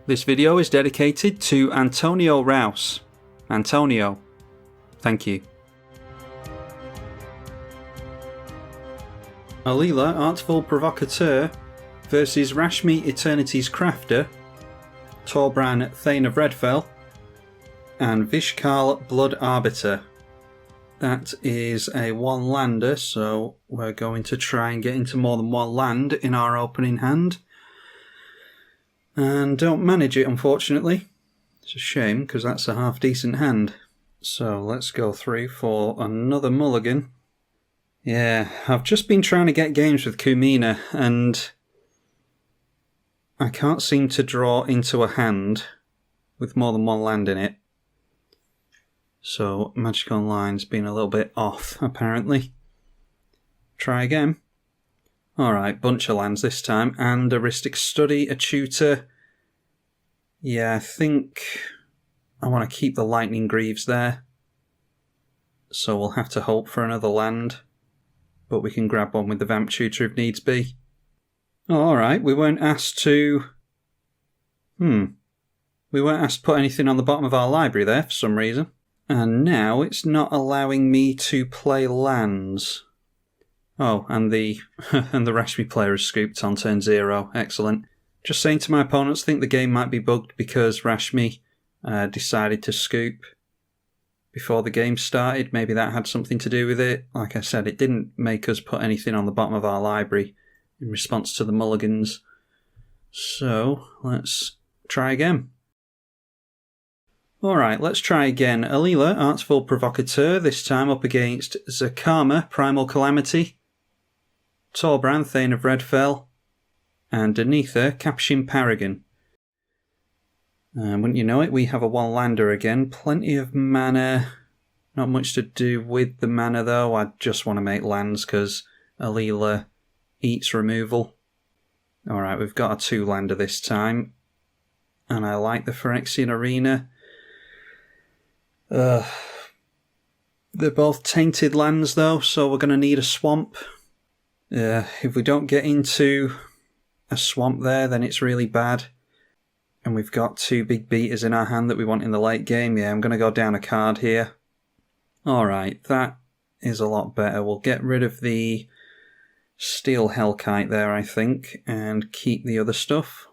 This video is dedicated to Antonio Rouse. Antonio, thank you. Alela, Artful, Provocateur versus Rashmi, Eternity's Crafter, Torbran, Thane of Redfell, and Vishkal, Blood Arbiter. That is a one lander, so we're going to try and get into more than one land in our opening hand. And don't manage it, unfortunately. It's a shame, because that's a half decent hand. So let's go through for another mulligan. Yeah, I've just been trying to get games with Kumina, and I can't seem to draw into a hand with more than one land in it. So Magic Online's been a little bit off, apparently. Try again. Alright, bunch of lands this time, and a Rhystic Study, a Tutor. Yeah, I think I want to keep the Lightning Greaves there. So we'll have to hope for another land, but we can grab one with the Vamp Tutor if needs be. Oh, alright, we weren't asked to... We weren't asked to put anything on the bottom of our library there for some reason. And now it's not allowing me to play lands. Oh, and the Rashmi player is scooped on turn 0. Excellent. Just saying to my opponents, think the game might be bugged because Rashmi decided to scoop before the game started. Maybe that had something to do with it. Like I said, it didn't make us put anything on the bottom of our library in response to the mulligans. So, let's try again. Alright, let's try again. Alela, Artful, Provocateur, this time up against Zacama, Primal Calamity, Torbran, Thane of Redfell, and Danitha, Capashen, Paragon. Wouldn't you know it, we have a one-lander again. Plenty of mana. Not much to do with the mana though. I just want to make lands because Alela eats removal. Alright, we've got a two-lander this time. And I like the Phyrexian Arena. They're both tainted lands though, so we're going to need a swamp. If we don't get into a swamp there, then it's really bad. And we've got two big beaters in our hand that we want in the late game. Yeah, I'm going to go down a card here. Alright, that is a lot better. We'll get rid of the Steel Hellkite there, I think, and keep the other stuff.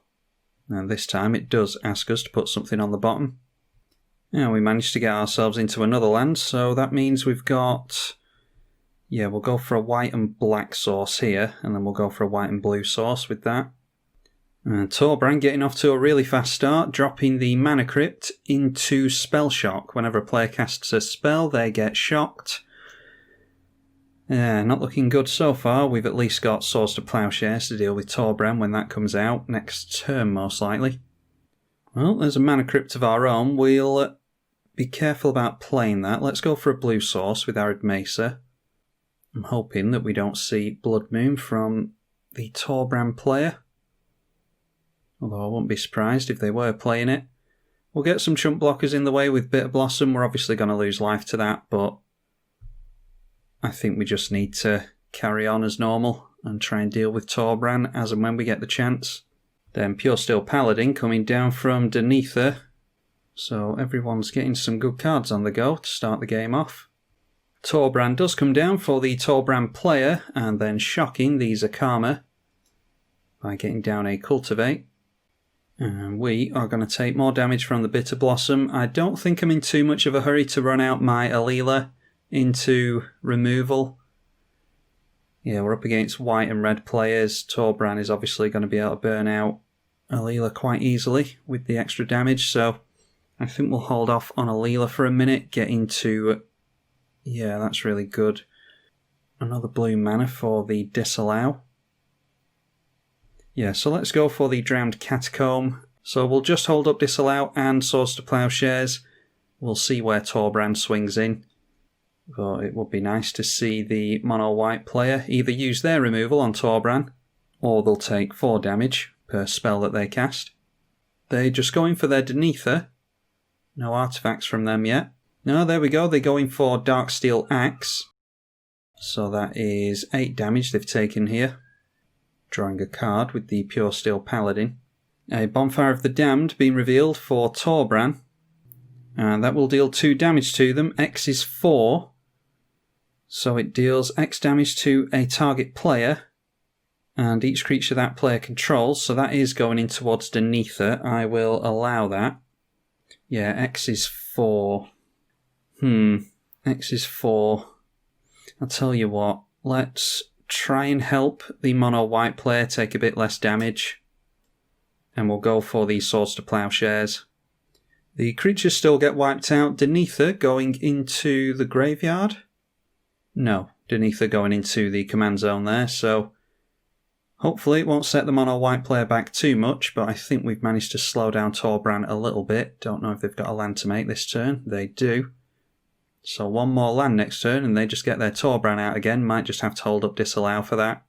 And this time it does ask us to put something on the bottom. Now we managed to get ourselves into another land, so that means we've got... Yeah, we'll go for a white and black source here, and then we'll go for a white and blue source with that. And Torbran getting off to a really fast start, dropping the Mana Crypt into Spell Shock. Whenever a player casts a spell, they get shocked. Yeah, not looking good so far. We've at least got Swords to Plowshares to deal with Torbran when that comes out, next turn most likely. Well, there's a Mana Crypt of our own. We'll be careful about playing that. Let's go for a blue source with Arid Mesa. I'm hoping that we don't see Blood Moon from the Torbran player. Although I wouldn't be surprised if they were playing it. We'll get some chump blockers in the way with Bitter Blossom. We're obviously going to lose life to that, but I think we just need to carry on as normal and try and deal with Torbran as and when we get the chance. Then Pure Steel Paladin coming down from Danitha. So everyone's getting some good cards on the go to start the game off. Torbran does come down for the Torbran player and then shocking the Zacama by getting down a Cultivate. And we are going to take more damage from the Bitter Blossom. I don't think I'm in too much of a hurry to run out my Alela into removal. Yeah, we're up against white and red players. Torbran is obviously going to be able to burn out Alela quite easily with the extra damage, so I think we'll hold off on Alela for a minute, get into... Yeah, that's really good. Another blue mana for the Disallow. Yeah, so let's go for the Drowned Catacomb. So we'll just hold up Disallow and Swords to Plowshares. We'll see where Torbran swings in. But it would be nice to see the mono-white player either use their removal on Torbran, or they'll take 4 damage per spell that they cast. They're just going for their Danitha. No artifacts from them yet. No, there we go, they're going for Darksteel Axe. So that is 8 damage they've taken here. Drawing a card with the Pure Steel Paladin. A Bonfire of the Damned being revealed for Torbran. And that will deal 2 damage to them. X is 4. So it deals X damage to a target player. And each creature that player controls. So that is going in towards Danitha. I will allow that. Yeah, X is 4. X is 4. I'll tell you what. Let's try and help the mono-white player take a bit less damage. And we'll go for the Swords to Plowshares. The creatures still get wiped out. Danitha going into the graveyard? No, Danitha going into the command zone there, so hopefully it won't set the mono-white player back too much, but I think we've managed to slow down Torbran a little bit. Don't know if they've got a land to make this turn. They do. So 1 more land next turn and they just get their Torbran out again. Might just have to hold up disallow for that.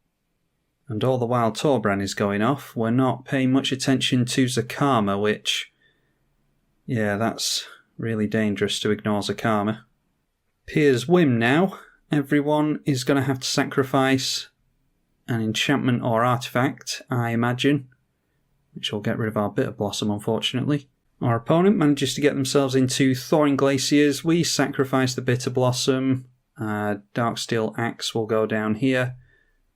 And all the while Torbran is going off, we're not paying much attention to Zacama, which, yeah, that's really dangerous to ignore Zacama. Pier's Whim now. Everyone is going to have to sacrifice an enchantment or artifact, I imagine, which will get rid of our Bitter Blossom, unfortunately. Our opponent manages to get themselves into Thawing Glaciers. We sacrifice the Bitter Blossom. Darksteel Axe will go down here.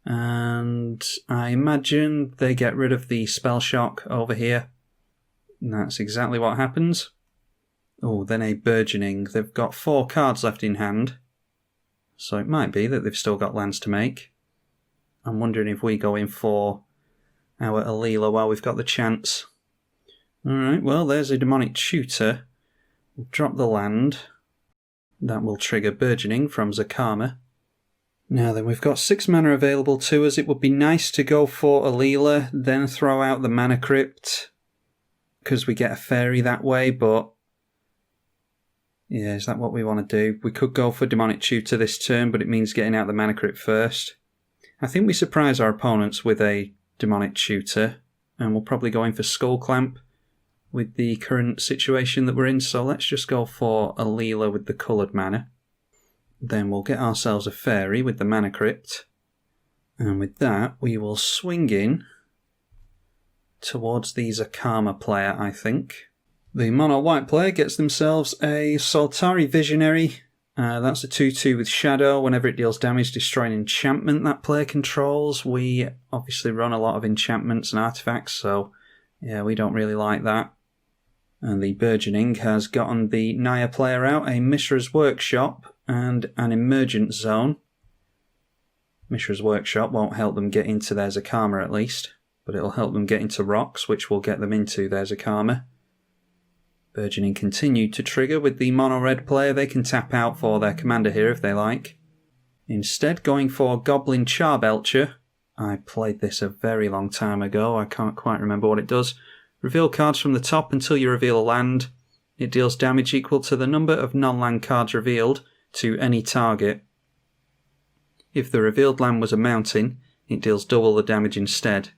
And I imagine they get rid of the Spell Shock over here. And that's exactly what happens. Oh, then a Burgeoning. They've got 4 cards left in hand. So it might be that they've still got lands to make. I'm wondering if we go in for our Alela while we've got the chance. Alright, well, there's a Demonic Tutor. We'll drop the land. That will trigger Burgeoning from Zacama. Now then, we've got 6 mana available to us. It would be nice to go for Alela, then throw out the Mana Crypt, because we get a fairy that way, but yeah, is that what we want to do? We could go for Demonic Tutor this turn, but it means getting out the Mana Crypt first. I think we surprise our opponents with a Demonic Tutor, and we'll probably go in for Skull Clamp with the current situation that we're in, so let's just go for Alela with the coloured mana. Then we'll get ourselves a fairy with the Mana Crypt, and with that we will swing in towards the Zacama player, I think. The mono-white player gets themselves a Soltari Visionary. That's a 2-2 with Shadow. Whenever it deals damage, destroy an enchantment that player controls. We obviously run a lot of enchantments and artifacts, so yeah, we don't really like that. And the Burgeoning has gotten the Naya player out, a Mishra's Workshop and an Emergent Zone. Mishra's Workshop won't help them get into their Zacama at least, but it'll help them get into rocks, which will get them into their Zacama. Burgeoning continue to trigger with the mono-red player. They can tap out for their commander here if they like. Instead, going for Goblin Charbelcher. I played this a very long time ago. I can't quite remember what it does. Reveal cards from the top until you reveal a land. It deals damage equal to the number of non-land cards revealed to any target. If the revealed land was a mountain, it deals double the damage instead.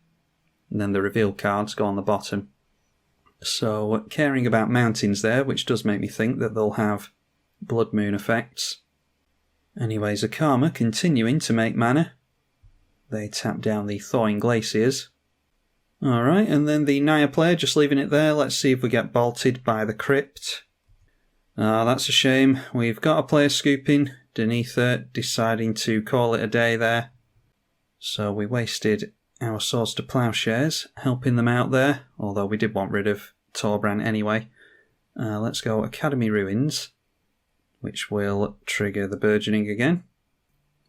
And then the revealed cards go on the bottom. So, caring about mountains there, which does make me think that they'll have Blood Moon effects. Anyway, Zacama continuing to make mana. They tap down the Thawing Glaciers. Alright, and then the Naya player just leaving it there. Let's see if we get bolted by the Crypt. That's a shame. We've got a player scooping. Danitha deciding to call it a day there. So we wasted our Swords to Plowshares, helping them out there, although we did want rid of Torbran anyway. Let's go Academy Ruins, which will trigger the Burgeoning again.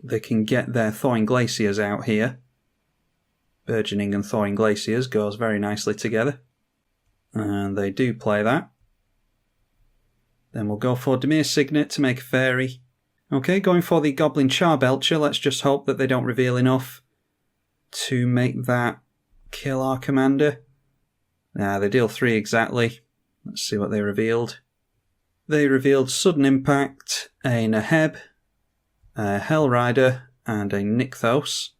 They can get their Thawing Glaciers out here. Burgeoning and Thawing Glaciers goes very nicely together. And they do play that. Then we'll go for Dimir Signet to make a fairy. Okay, going for the Goblin Charbelcher. Let's just hope that they don't reveal enough to make that kill our commander. They deal 3 exactly. Let's see what they revealed. They revealed Sudden Impact, a Naheb, a Hellrider and a Nykthos.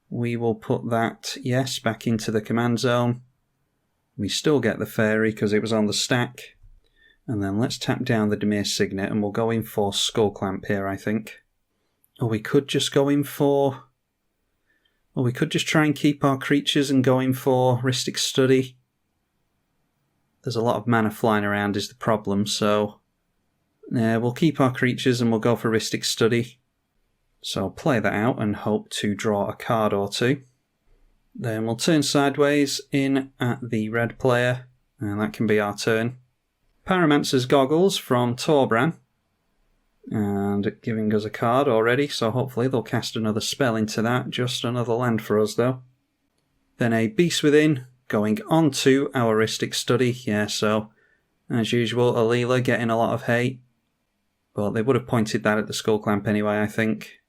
We will put that, yes, back into the command zone. We still get the Fairy because it was on the stack. And then let's tap down the Dimir Signet and we'll go in for Skull Clamp here, I think. Or we could just go in for... Or we could just try and keep our creatures and go in for Rhystic Study. There's a lot of mana flying around is the problem, so... Yeah, we'll keep our creatures and we'll go for Rhystic Study. So play that out and hope to draw a card or two. Then we'll turn sideways in at the red player, and that can be our turn. Pyromancer's Goggles from Torbran, and giving us a card already, so hopefully they'll cast another spell into that. Just another land for us though. Then a Beast Within, going on to our Rhystic Study. Yeah, so as usual, Alela getting a lot of hate, but they would have pointed that at the Skull Clamp anyway, I think.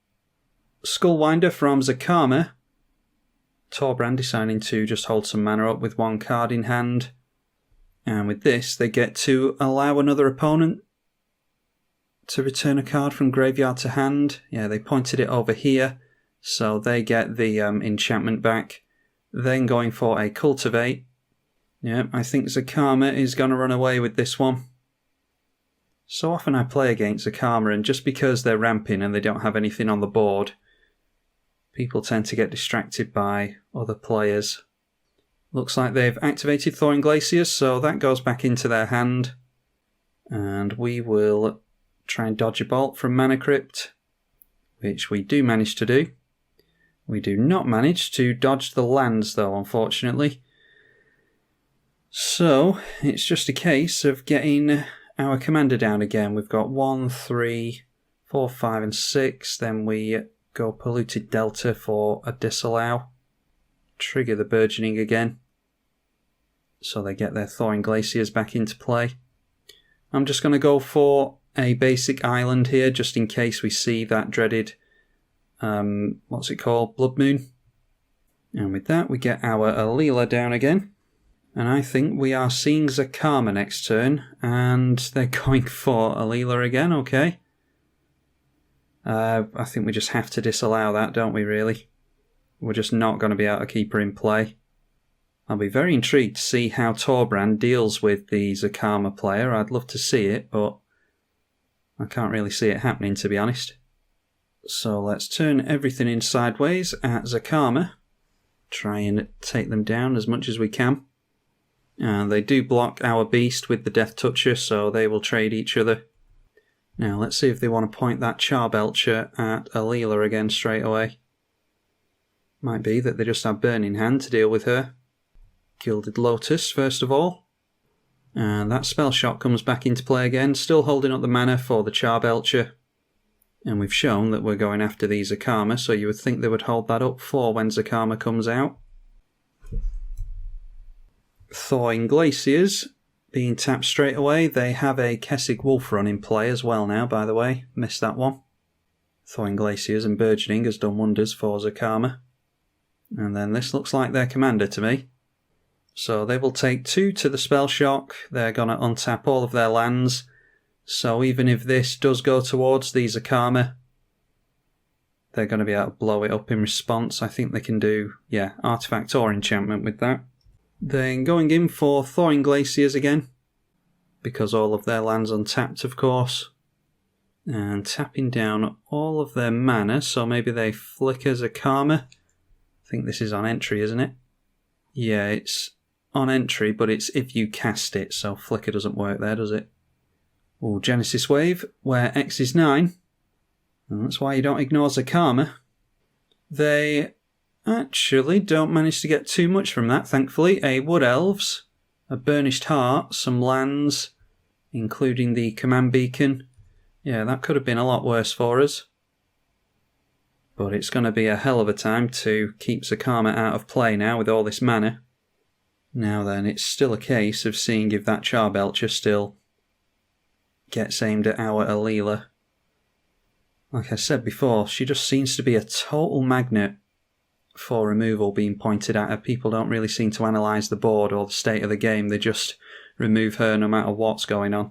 Skullwinder from Zacama. Torbran deciding to just hold some mana up with one card in hand. And with this, they get to allow another opponent to return a card from graveyard to hand. Yeah, they pointed it over here, so they get the enchantment back. Then going for a Cultivate. Yeah, I think Zacama is going to run away with this one. So often I play against Zacama, and just because they're ramping and they don't have anything on the board, people tend to get distracted by other players. Looks like they've activated Thawing Glaciers, so that goes back into their hand. And we will try and dodge a bolt from Mana Crypt, which we do manage to do. We do not manage to dodge the lands, though, unfortunately. So, it's just a case of getting our commander down again. We've got 1, 3, 4, 5, and 6. Then we go Polluted Delta for a Disallow. Trigger the Burgeoning again, so they get their Thawing Glaciers back into play. I'm just going to go for a basic island here, just in case we see that dreaded, what's it called, Blood Moon. And with that, we get our Alela down again. And I think we are seeing Zacama next turn, and they're going for Alela again, okay. I think we just have to disallow that, don't we, really? We're just not going to be able to keep her in play. I'll be very intrigued to see how Torbran deals with the Zacama player. I'd love to see it, but I can't really see it happening, to be honest. So let's turn everything in sideways at Zacama. Try and take them down as much as we can. And they do block our beast with the Death Toucher, so they will trade each other. Now let's see if they want to point that Charbelcher at Alela again straight away. Might be that they just have Burn in hand to deal with her. Gilded Lotus first of all. And that Spell Shot comes back into play again, still holding up the mana for the Charbelcher. And we've shown that we're going after the Zacama, so you would think they would hold that up for when Zacama comes out. Thawing Glaciers being tapped straight away. They have a Kessig Wolf Run in play as well now, by the way. Missed that one. Thawing Glaciers and Burgeoning has done wonders for Zacama. And then this looks like their commander to me. So they will take 2 to the Spell Shock. They're going to untap all of their lands. So even if this does go towards the Zacama, they're going to be able to blow it up in response. I think they can do, yeah, Artifact or Enchantment with that. Then going in for Thawing Glaciers again, because all of their lands untapped, of course. And tapping down all of their mana, so maybe they flicker Zacama. I think this is on entry, isn't it? Yeah, it's on entry, but it's if you cast it, so flicker doesn't work there, does it? Oh, Genesis Wave, where X is 9. And that's why you don't ignore Zacama. They actually don't manage to get too much from that, thankfully. A Wood Elves, a Burnished Heart, some lands, including the Command Beacon. Yeah, that could have been a lot worse for us. But it's going to be a hell of a time to keep Zacama out of play now with all this mana. Now then, it's still a case of seeing if that Charbelcher still gets aimed at our Alela. Like I said before, she just seems to be a total magnet for removal being pointed at her. People don't really seem to analyse the board or the state of the game. They just remove her no matter what's going on.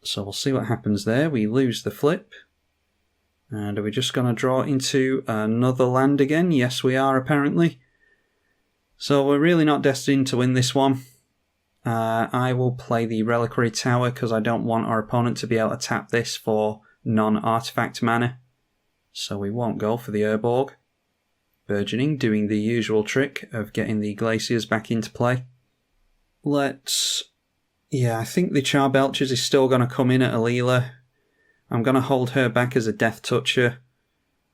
So we'll see what happens there. We lose the flip. And are we just going to draw into another land again? Yes, we are, apparently. So we're really not destined to win this one. I will play the Reliquary Tower because I don't want our opponent to be able to tap this for non-artifact mana. So we won't go for the Urborg. Burgeoning, doing the usual trick of getting the Glaciers back into play. Yeah, I think the Charbelchers is still going to come in at Alela. I'm going to hold her back as a Death Toucher.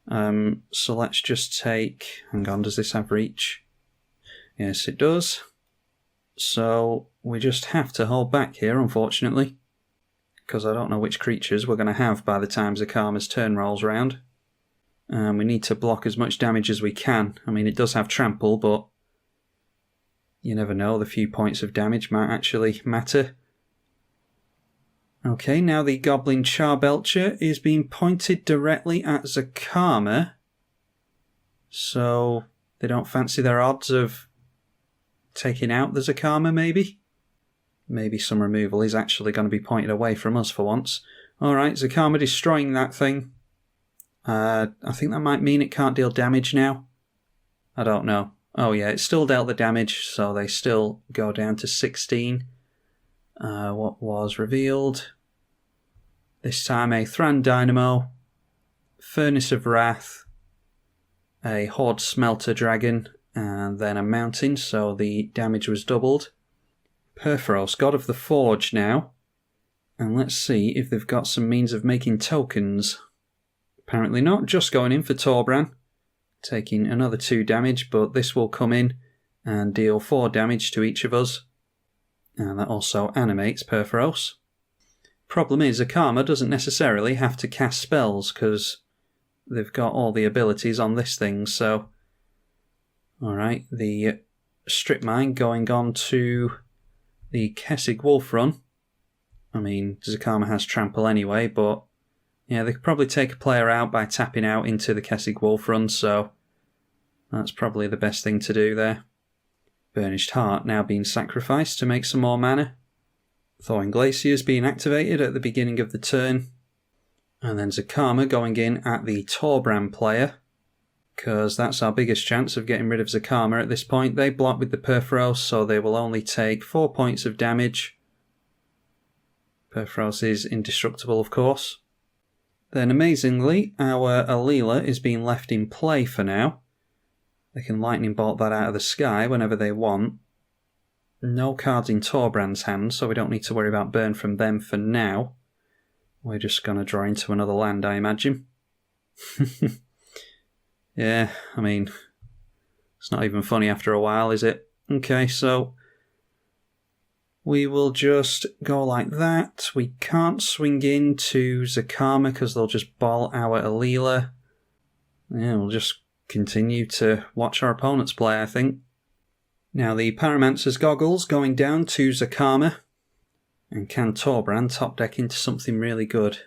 So let's just take... Hang on, does this have reach? Yes, it does. So we just have to hold back here, unfortunately. Because I don't know which creatures we're going to have by the time Zacama's turn rolls round. We need to block as much damage as we can. I mean, it does have Trample, but you never know, the few points of damage might actually matter. Okay, now the Goblin Charbelcher is being pointed directly at Zacama. So they don't fancy their odds of taking out the Zacama, maybe? Maybe some removal is actually going to be pointed away from us for once. Alright, Zacama destroying that thing. I think that might mean it can't deal damage now. I don't know. Oh yeah, it still dealt the damage, so they still go down to 16. What was revealed? This time a Thran Dynamo, Furnace of Wrath, a Horde Smelter Dragon, and then a Mountain, so the damage was doubled. Perforos, God of the Forge now. And let's see if they've got some means of making tokens. Apparently not, just going in for Torbran. Taking another 2 damage, but this will come in and deal 4 damage to each of us. And that also animates Perforos. Problem is, Zacama doesn't necessarily have to cast spells, because they've got all the abilities on this thing, so... Alright, the Strip Mine going on to the Kessig Wolf Run. I mean, Zacama has Trample anyway, but... Yeah, they could probably take a player out by tapping out into the Kessig Wolf Run, so... That's probably the best thing to do there. Burnished Heart now being sacrificed to make some more mana. Thawing Glaciers being activated at the beginning of the turn. And then Zacama going in at the Torbran player, because that's our biggest chance of getting rid of Zacama at this point. They block with the Perforos, so they will only take 4 points of damage. Perforos is indestructible, of course. Then amazingly, our Alela is being left in play for now. They can lightning bolt that out of the sky whenever they want. No cards in Torbran's hand, so we don't need to worry about burn from them for now. We're just going to draw into another land, I imagine. Yeah, I mean, it's not even funny after a while, is it? Okay, so we will just go like that. We can't swing into Zacama because they'll just ball our Alela. Yeah, we'll just continue to watch our opponents play, I think. Now the Pyromancer's Goggles going down to Zacama. And can Torbran top deck into something really good?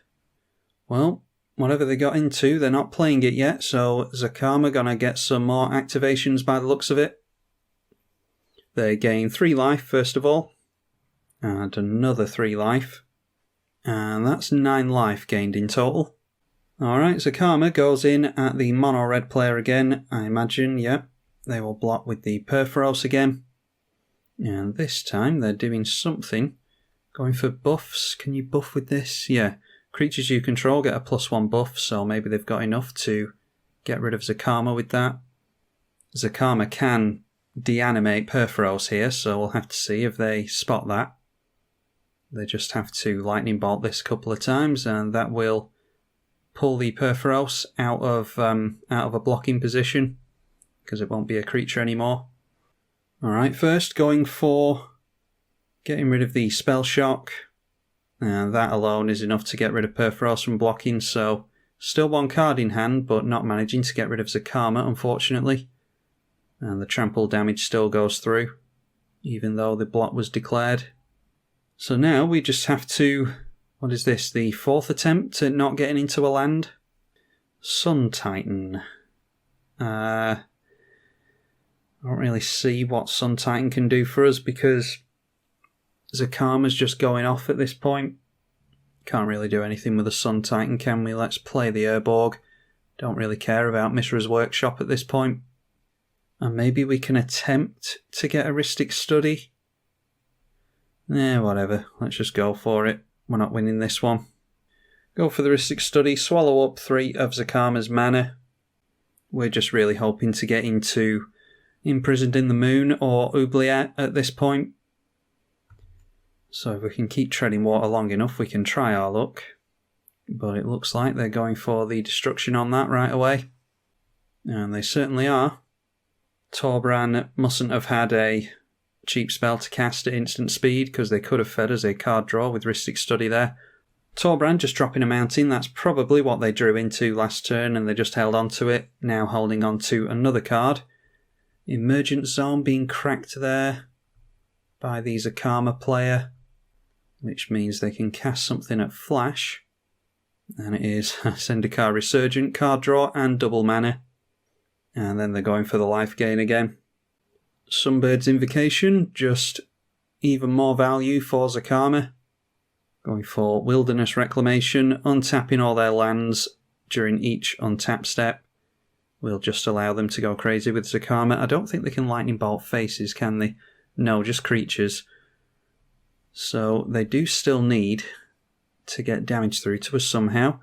Well, whatever they got into, they're not playing it yet, so Zacama gonna get some more activations by the looks of it. They gain 3 life first of all, and another 3 life, and that's 9 life gained in total. Alright, Zacama goes in at the mono-red player again, I imagine, yeah. They will block with the Perforos again. And this time they're doing something. Going for buffs. Can you buff with this? Yeah. Creatures you control get a +1 buff, so maybe they've got enough to get rid of Zacama with that. Zacama can deanimate Perforos here, so we'll have to see if they spot that. They just have to lightning bolt this a couple of times, and that will pull the Perforos out of a blocking position, because it won't be a creature anymore. Alright, first going for getting rid of the Spell Shock. And that alone is enough to get rid of Perforos from blocking, so still 1 card in hand, but not managing to get rid of Zacama, unfortunately. And the trample damage still goes through, even though the block was declared. So now we just have to... What is this, the 4th attempt at not getting into a land? Sun Titan. I don't really see what Sun Titan can do for us, because Zacama's just going off at this point. Can't really do anything with the Sun Titan, can we? Let's play the Urborg. Don't really care about Mishra's Workshop at this point. And maybe we can attempt to get a Rhystic Study. Whatever. Let's just go for it. We're not winning this one. Go for the Rhystic Study, swallow up 3 of Zacama's mana. We're just really hoping to get into Imprisoned in the Moon or Oubliette at this point. So if we can keep treading water long enough, we can try our luck. But it looks like they're going for the destruction on that right away. And they certainly are. Torbran mustn't have had a cheap spell to cast at instant speed, because they could have fed us a card draw with Rhystic Study there. Torbran just dropping a mountain, that's probably what they drew into last turn and they just held on to it, now holding on to another card. Emergent Zone being cracked there by the Zacama player, which means they can cast something at flash. And it is Zendikar Resurgent, card draw and double mana. And then they're going for the life gain again. Sunbird's Invocation, just even more value for Zacama. Going for Wilderness Reclamation, untapping all their lands during each untap step. We'll just allow them to go crazy with Zacama. I don't think they can Lightning Bolt faces, can they? No, just creatures. So they do still need to get damage through to us somehow,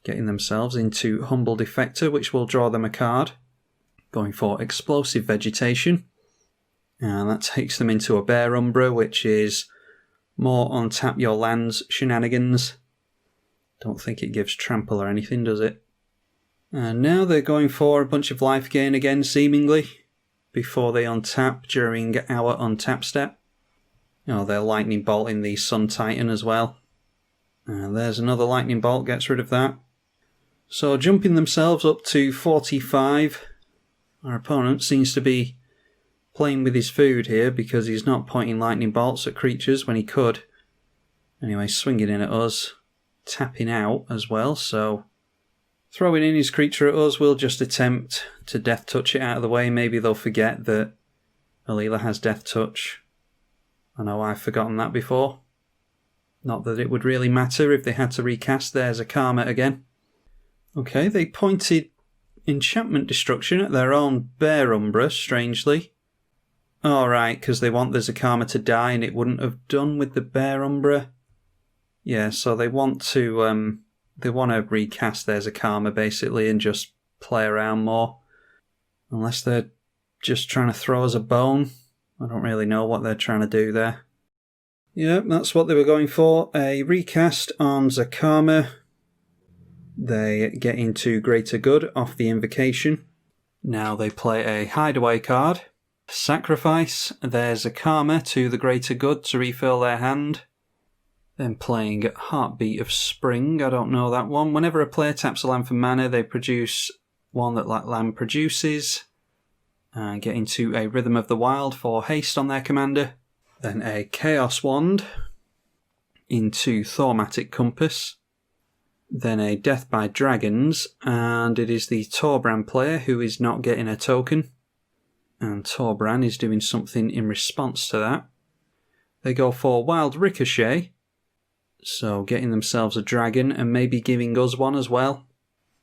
getting themselves into Humble Defector, which will draw them a card. Going for Explosive Vegetation. And that takes them into a Bear Umbra, which is more untap your lands shenanigans. Don't think it gives trample or anything, does it? And now they're going for a bunch of life gain again, seemingly, before they untap during our untap step. Oh, they're Lightning Bolting the Sun Titan as well. And there's another Lightning Bolt, gets rid of that. So jumping themselves up to 45. Our opponent seems to be playing with his food here because he's not pointing Lightning Bolts at creatures when he could. Anyway, swinging in at us, tapping out as well, so throwing in his creature at us, we'll just attempt to Death Touch it out of the way. Maybe they'll forget that Alela has Death Touch. I know I've forgotten that before. Not that it would really matter if they had to recast their Zacama again. Okay, they pointed Enchantment Destruction at their own Bear Umbra, strangely. Alright, because they want the Zacama to die and it wouldn't have done with the Bear Umbra. Yeah, so they want to recast their Zacama basically and just play around more. Unless they're just trying to throw us a bone. I don't really know what they're trying to do there. Yeah, that's what they were going for. A recast on Zacama. They get into Greater Good off the Invocation. Now they play a Hideaway card. Sacrifice their Zacama to the Greater Good to refill their hand. Then playing Heartbeat of Spring, I don't know that one. Whenever a player taps a land for mana, they produce one that that land produces. And get into a Rhythm of the Wild for haste on their commander. Then a Chaos Wand into Thaumatic Compass. Then a Death by Dragons, and it is the Torbran player who is not getting a token. And Torbran is doing something in response to that. They go for Wild Ricochet, so getting themselves a dragon and maybe giving us one as well.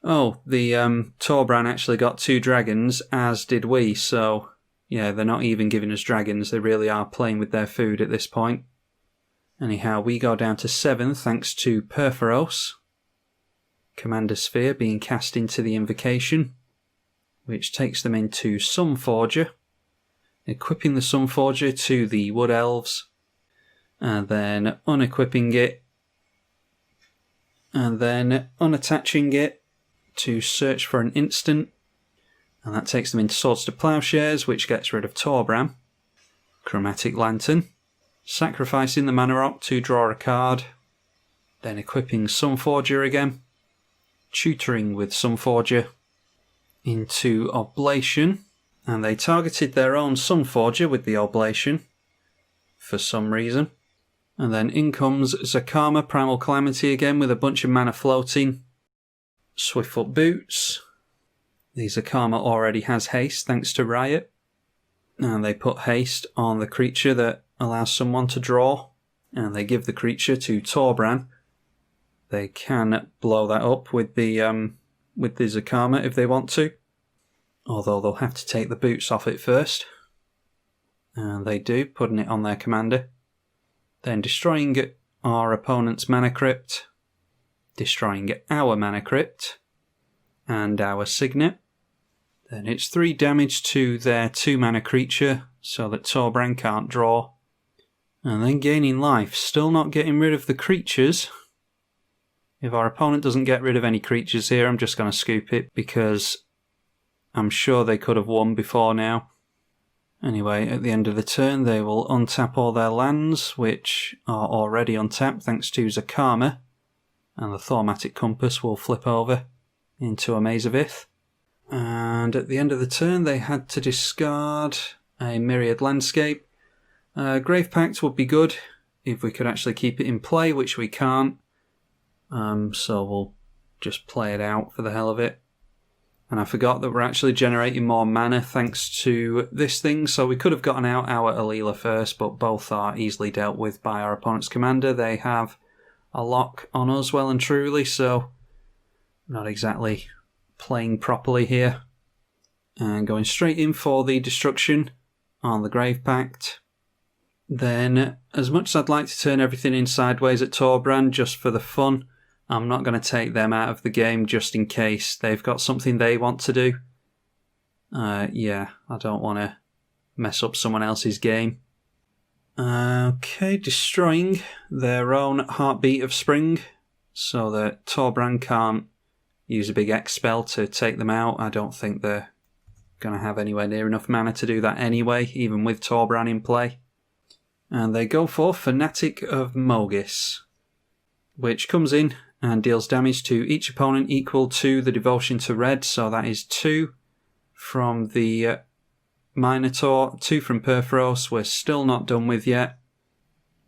Oh, the Torbran actually got 2 dragons, as did we, so yeah, they're not even giving us dragons, they really are playing with their food at this point. Anyhow, we go down to 7 thanks to Perforos. Commander Sphere being cast into the Invocation, which takes them into Sunforger, equipping the Sunforger to the Wood Elves, and then unequipping it, and then unattaching it to search for an instant, and that takes them into Swords to Plowshares, which gets rid of Torbran. Chromatic Lantern, sacrificing the Mana Rock to draw a card, then equipping Sunforger again, tutoring with Sunforger into Oblation, and they targeted their own Sunforger with the Oblation for some reason. And then in comes Zacama Primal Calamity again with a bunch of mana floating. Swiftfoot Boots. The Zacama already has haste thanks to Riot, and they put haste on the creature that allows someone to draw, and they give the creature to Torbran. they can blow that up with the Zacama if they want to. Although they'll have to take the boots off it first. And they do, putting it on their commander. Then destroying our opponent's mana crypt. Destroying our mana crypt. And our signet. Then it's 3 damage to their 2 mana creature, so that Torbran can't draw. And then gaining life, still not getting rid of the creatures. If our opponent doesn't get rid of any creatures here, I'm just going to scoop it, because I'm sure they could have won before now. Anyway, at the end of the turn, they will untap all their lands, which are already untapped thanks to Zacama, and the Thaumatic Compass will flip over into a Maze of Ith. And at the end of the turn, they had to discard a Myriad Landscape. Grave Pact would be good if we could actually keep it in play, which we can't. So we'll just play it out for the hell of it. And I forgot that we're actually generating more mana thanks to this thing, so we could have gotten out our Alela first, but both are easily dealt with by our opponent's commander. They have a lock on us well and truly, so not exactly playing properly here. And going straight in for the destruction on the Grave Pact. Then, as much as I'd like to turn everything in sideways at Torbran just for the fun, I'm not going to take them out of the game just in case they've got something they want to do. Yeah, I don't want to mess up someone else's game. Okay, destroying their own Heartbeat of Spring so that Torbran can't use a big X spell to take them out. I don't think they're going to have anywhere near enough mana to do that anyway, even with Torbran in play. And they go for Fanatic of Mogis, which comes in and deals damage to each opponent equal to the Devotion to Red, so that is 2 from the Minotaur, 2 from Perforos, we're still not done with yet.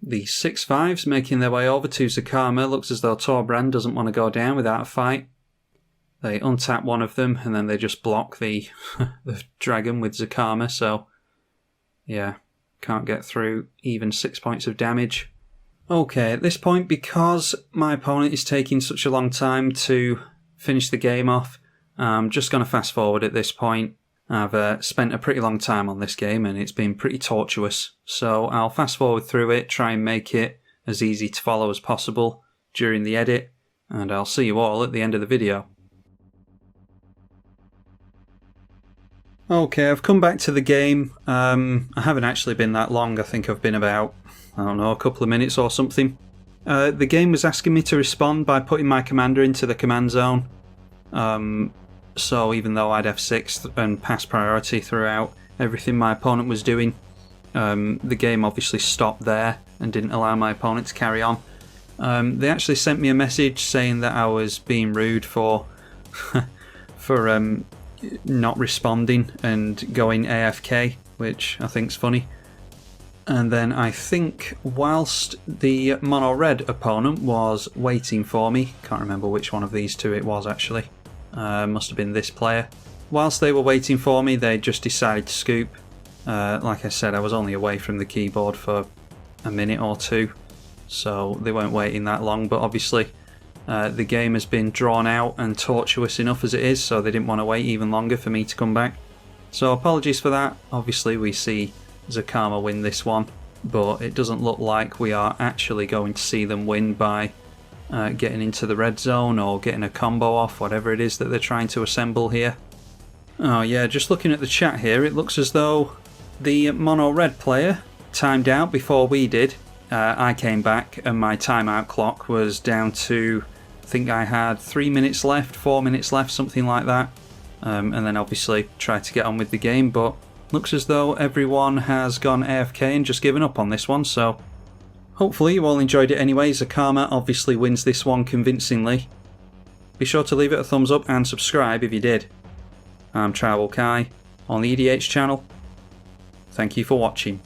The 6/5s making their way over to Zacama. Looks as though Torbran doesn't want to go down without a fight. They untap one of them and then they just block the, the dragon with Zacama, so yeah, can't get through even 6 points of damage. Okay, at this point, because my opponent is taking such a long time to finish the game off, I'm just going to fast forward at this point. I've spent a pretty long time on this game and it's been pretty tortuous, so I'll fast forward through it, try and make it as easy to follow as possible during the edit, and I'll see you all at the end of the video. Okay, I've come back to the game. I haven't actually been that long. I think I've been about, I don't know, a couple of minutes or something. The game was asking me to respond by putting my commander into the command zone. So even though I'd F6 and pass priority throughout everything my opponent was doing, the game obviously stopped there and didn't allow my opponent to carry on. They actually sent me a message saying that I was being rude for not responding and going AFK, which I think's funny. And then I think whilst the mono red opponent was waiting for me, can't remember which one of these two it was actually, must have been this player. Whilst they were waiting for me, they just decided to scoop. Like I said, I was only away from the keyboard for a minute or two, so they weren't waiting that long, but obviously the game has been drawn out and tortuous enough as it is, so they didn't want to wait even longer for me to come back. So apologies for that. Obviously we see Zacama win this one, but it doesn't look like we are actually going to see them win by getting into the red zone or getting a combo off, whatever it is that they're trying to assemble here. Oh yeah, just looking at the chat here, it looks as though the mono red player timed out before we did. I came back and my timeout clock was down to, I think I had 3 minutes left, 4 minutes left, something like that. And then obviously tried to get on with the game, but looks as though everyone has gone AFK and just given up on this one, so hopefully you all enjoyed it anyway. Zacama obviously wins this one convincingly. Be sure to leave it a thumbs up and subscribe if you did. I'm tribalkai on the EDH channel. Thank you for watching.